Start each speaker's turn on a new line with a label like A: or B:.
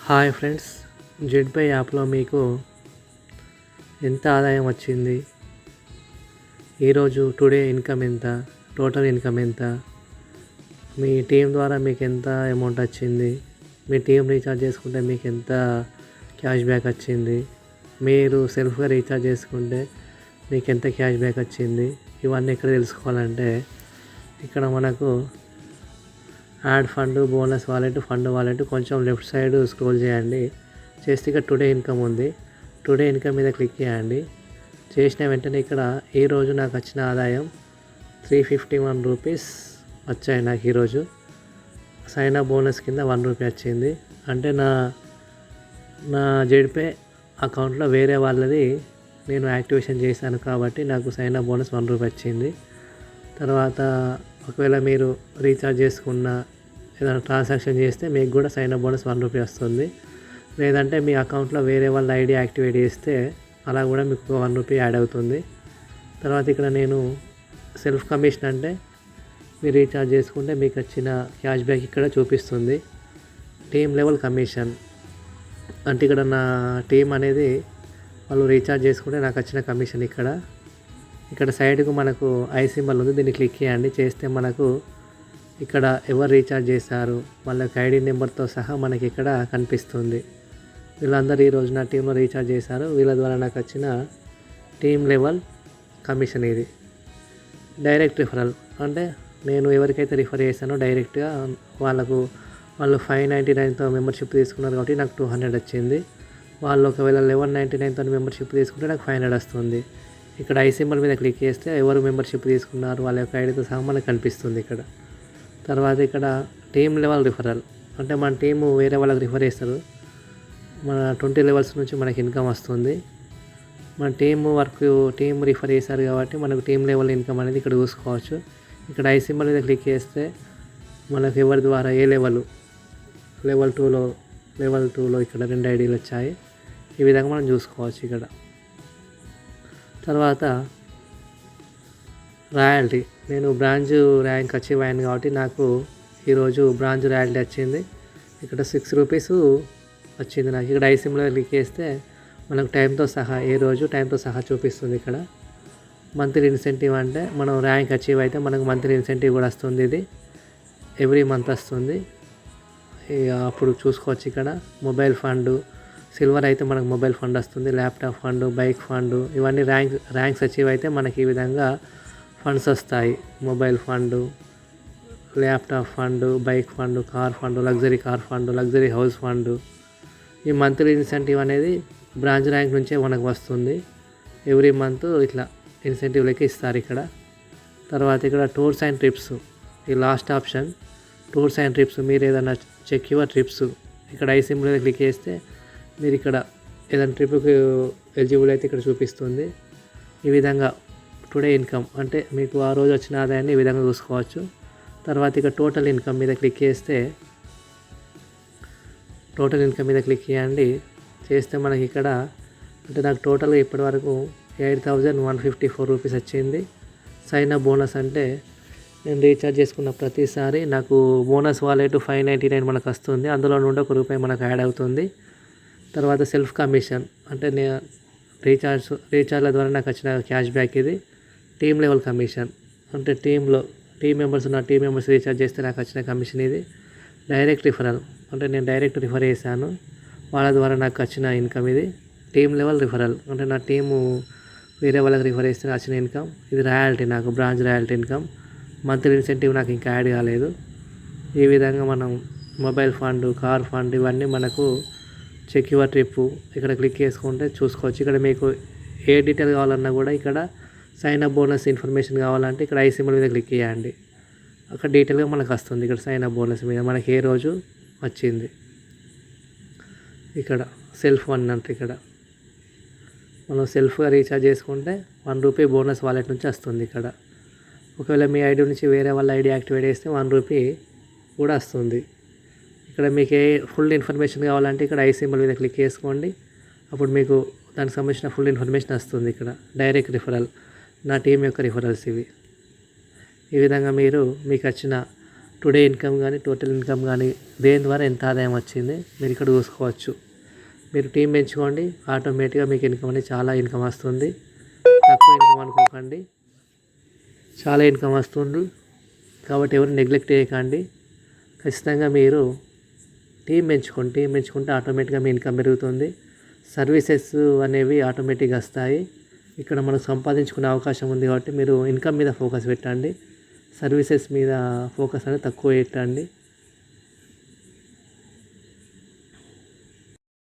A: Hi friends, Zedpay యాప్లో మీకు ఎంత ఆదాయం వచ్చింది, ఈరోజు టుడే ఇన్కమ్ ఎంత, టోటల్ ఇన్కమ్ ఎంత, మీ టీం ద్వారా మీకు ఎంత అమౌంట్ వచ్చింది, మీ టీం రీఛార్జ్ చేసుకుంటే మీకు ఎంత క్యాష్ బ్యాక్ వచ్చింది, మీరు సెల్ఫ్గా రీఛార్జ్ చేసుకుంటే మీకు ఎంత క్యాష్ బ్యాక్ వచ్చింది, ఇవన్నీ ఎక్కడ తెలుసుకోవాలంటే ఇక్కడ మనకు add fund, bonus wallet, fund wallet కొంచెం లెఫ్ట్ సైడ్ స్క్రోల్ చేయండి. చేస్తే ఇక్కడ టుడే ఇన్కమ్ ఉంది. టుడే ఇన్కమ్ మీద క్లిక్ చేయండి. చేసిన వెంటనే ఇక్కడ ఈరోజు నాకు వచ్చిన ఆదాయం 351 రూపీస్ వచ్చాయి నాకు ఈరోజు. సైన్ అప్ బోనస్ కింద 1 రూపీ వచ్చింది. అంటే నా జెడ్పే అకౌంట్లో వేరే వాళ్ళది నేను యాక్టివేషన్ చేశాను కాబట్టి నాకు సైన్ అప్ బోనస్ 1 రూపీ వచ్చింది. తర్వాత ఒకవేళ మీరు రీఛార్జ్ చేసుకున్న ఏదైనా ట్రాన్సాక్షన్ చేస్తే మీకు కూడా సైన్ అప్ బోనస్ 1 రూపీ వస్తుంది. లేదంటే మీ అకౌంట్లో వేరే వాళ్ళ ఐడి యాక్టివేట్ చేస్తే అలా కూడా మీకు 1 రూపీ యాడ్ అవుతుంది. తర్వాత ఇక్కడ నేను సెల్ఫ్ కమిషన్ అంటే మీరు రీఛార్జ్ చేసుకుంటే మీకు వచ్చిన క్యాష్ బ్యాక్ ఇక్కడ చూపిస్తుంది. టీమ్ లెవెల్ కమిషన్ అంటే ఇక్కడ నా టీం అనేది వాళ్ళు రీఛార్జ్ చేసుకుంటే నాకు వచ్చిన కమిషన్ ఇక్కడ సైడ్కు మనకు ఐ సింబల్ ఉంది. దీన్ని క్లిక్ చేయండి. చేస్తే మనకు ఇక్కడ ఎవరు రీఛార్జ్ చేశారు వాళ్ళకి ఐడి నెంబర్తో సహా మనకి ఇక్కడ కనిపిస్తుంది. వీళ్ళందరూ ఈరోజు నా టీంలో రీఛార్జ్ చేశారు. వీళ్ళ ద్వారా నాకు వచ్చిన టీమ్ లెవెల్ కమిషన్ ఇది. డైరెక్ట్ రిఫరల్ అంటే నేను ఎవరికైతే రిఫర్ చేశానో డైరెక్ట్గా వాళ్ళు 599తో మెంబర్షిప్ తీసుకున్నారు కాబట్టి నాకు 200 వచ్చింది. వాళ్ళు ఒకవేళ 1199తో మెంబర్షిప్ తీసుకుంటే నాకు 500 వస్తుంది. ఇక్కడ ఐ సింబల్ మీద క్లిక్ చేస్తే ఎవరు మెంబర్షిప్ తీసుకున్నారు వాళ్ళ యొక్క ఐడితో సహా మనకు కనిపిస్తుంది ఇక్కడ. తర్వాత ఇక్కడ టీమ్ లెవెల్ రిఫరల్ అంటే మన టీము వేరే వాళ్ళకి రిఫర్ చేస్తారు. మన 20 లెవెల్స్ నుంచి మనకి ఇన్కమ్ వస్తుంది. మన టీమ్ రిఫర్ చేశారు కాబట్టి మనకు టీమ్ లెవెల్ ఇన్కమ్ అనేది ఇక్కడ చూసుకోవచ్చు. ఇక్కడ ఐ సింబల్ మీద క్లిక్ చేస్తే మనకు ఎవరి ద్వారా ఏ లెవెల్ 2లో ఇక్కడ 2 ఐడీలు వచ్చాయి. ఈ విధంగా మనం చూసుకోవచ్చు ఇక్కడ. తర్వాత రాయల్టీ, నేను బ్రాంచ్ ర్యాంక్ అచీవ్ అయ్యాను కాబట్టి నాకు ఈరోజు బ్రాంచ్ రాయల్టీ వచ్చింది. ఇక్కడ 6 రూపీస్ వచ్చింది నాకు. ఇక్కడ ఐ సింబల్ క్లిక్ చేస్తే మనకు టైంతో సహా ఏ రోజు టైంతో సహా చూపిస్తుంది. ఇక్కడ మంత్లీ ఇన్సెంటివ్ అంటే మనం ర్యాంక్ అచీవ్ అయితే మనకు మంత్లీ ఇన్సెంటివ్ కూడా వస్తుంది. ఇది ఎవ్రీ మంత్ వస్తుంది. అప్పుడు చూసుకోవచ్చు. ఇక్కడ మొబైల్ ఫండ్, సిల్వర్ అయితే మనకు మొబైల్ ఫండ్ వస్తుంది, ల్యాప్టాప్ ఫండ్, బైక్ ఫండ్, ఇవన్నీ ర్యాంక్స్ అచీవ్ అయితే మనకి ఈ విధంగా ఫండ్స్ వస్తాయి. Mobile fund, laptop fund, bike fund, car fund, luxury car fund, luxury house fund. ఈ మంత్లీ ఇన్సెంటివ్ అనేది బ్రాంచ్ ర్యాంక్ నుంచే మనకు వస్తుంది. ఎవ్రీ మంత్ ఇట్లా ఇన్సెంటివ్ లెక్క ఇస్తారు ఇక్కడ. తర్వాత ఇక్కడ టూర్స్ అండ్ ట్రిప్స్, ఈ last option tours and trips. మీరు ఏదైనా చెక్ యువర్ ట్రిప్స్ ఇక్కడ ఐ సింబల్ మీద క్లిక్ చేస్తే మీరు ఇక్కడ ఏదైనా ట్రిప్కి ఎలిజిబుల్ అయితే ఇక్కడ చూపిస్తుంది. ఈ విధంగా టుడే ఇన్కమ్ అంటే మీకు ఆ రోజు వచ్చిన ఆదాయాన్ని ఈ విధంగా చూసుకోవచ్చు. తర్వాత ఇక టోటల్ ఇన్కమ్ మీద క్లిక్ చేస్తే టోటల్ ఇన్కమ్ మీద క్లిక్ చేయండి. చేస్తే మనకి ఇక్కడ అంటే నాకు టోటల్గా ఇప్పటి వరకు 8154 రూపీస్ వచ్చింది. సైన్ అప్ బోనస్ అంటే నేను రీఛార్జ్ చేసుకున్న ప్రతిసారి నాకు బోనస్ వాలెట్ 599 మనకు వస్తుంది. అందులో నుండి ₹1 మనకు యాడ్ అవుతుంది. తర్వాత సెల్ఫ్ కమిషన్ అంటే రీఛార్జ్ల ద్వారా నాకు వచ్చిన క్యాష్ బ్యాక్ ఇది. టీమ్ లెవెల్ కమిషన్ అంటే టీమ్ మెంబర్స్ రీఛార్జ్ చేస్తే నాకు వచ్చిన కమిషన్ ఇది. డైరెక్ట్ రిఫరల్ అంటే నేను డైరెక్ట్ రిఫర్ చేశాను, వాళ్ళ ద్వారా నాకు వచ్చిన ఇన్కమ్ ఇది. టీమ్ లెవెల్ రిఫరల్ అంటే నా టీము వేరే వాళ్ళకి రిఫర్ చేస్తే వచ్చిన ఇన్కమ్ ఇది. రాయల్టీ నాకు branch royalty income. Monthly incentive నాకు ఇంకా యాడ్ కాలేదు. ఈ విధంగా మనం మొబైల్ ఫండ్, కార్ ఫండ్ ఇవన్నీ మనకు చెక్ యువర్ ట్రిప్ ఇక్కడ క్లిక్ చేసుకుంటే చూసుకోవచ్చు. ఇక్కడ మీకు ఏ డీటెయిల్ కావాలన్నా కూడా ఇక్కడ సైన్ అప్ బోనస్ ఇన్ఫర్మేషన్ కావాలంటే ఇక్కడ ఐ సింబల్ మీద క్లిక్ చేయండి. అక్కడ డీటెయిల్గా మనకు వస్తుంది. ఇక్కడ సైన్ అప్ బోనస్ మీద మనకి ఏ రోజు వచ్చింది. ఇక్కడ సెల్ఫ్ వన్ అంటే ఇక్కడ మనం సెల్ఫ్గా రీఛార్జ్ చేసుకుంటే 1 రూపీ బోనస్ వాలెట్ నుంచి వస్తుంది. ఇక్కడ ఒకవేళ మీ ఐడి నుంచి వేరే వాళ్ళ ఐడి యాక్టివేట్ చేస్తే 1 రూపీ కూడా వస్తుంది. ఇక్కడ మీకు ఫుల్ ఇన్ఫర్మేషన్ కావాలంటే ఇక్కడ ఐ సింబల్ మీద క్లిక్ చేసుకోండి. అప్పుడు మీకు దానికి సంబంధించిన ఫుల్ ఇన్ఫర్మేషన్ వస్తుంది. ఇక్కడ డైరెక్ట్ రిఫరల్, నా టీం యొక్క రిఫరల్స్ ఇవి. ఈ విధంగా మీకు వచ్చిన టుడే ఇన్కమ్ కానీ టోటల్ ఇన్కమ్ కానీ దేని ద్వారా ఎంత ఆదాయం వచ్చింది మీరు ఇక్కడ చూసుకోవచ్చు. మీరు టీం పెంచుకోండి, ఆటోమేటిక్గా మీకు ఇన్కమ్ అనేది చాలా ఇన్కమ్ వస్తుంది. తక్కువ ఇన్కమ్ అనుకోకండి, చాలా ఇన్కమ్ వస్తుంది. కాబట్టి ఎవరు నెగ్లెక్ట్ చేయకండి. ఖచ్చితంగా మీరు టీం పెంచుకుంటే ఆటోమేటిక్గా మీ ఇన్కమ్ పెరుగుతుంది. సర్వీసెస్ అనేవి ఆటోమేటిక్గా వస్తాయి. ఇక్కడ మనం సంపాదించుకునే అవకాశం ఉంది కాబట్టి మీరు ఇన్కమ్ మీద ఫోకస్ పెట్టండి, సర్వీసెస్ మీద ఫోకస్ అనేది తక్కువ పెట్టండి.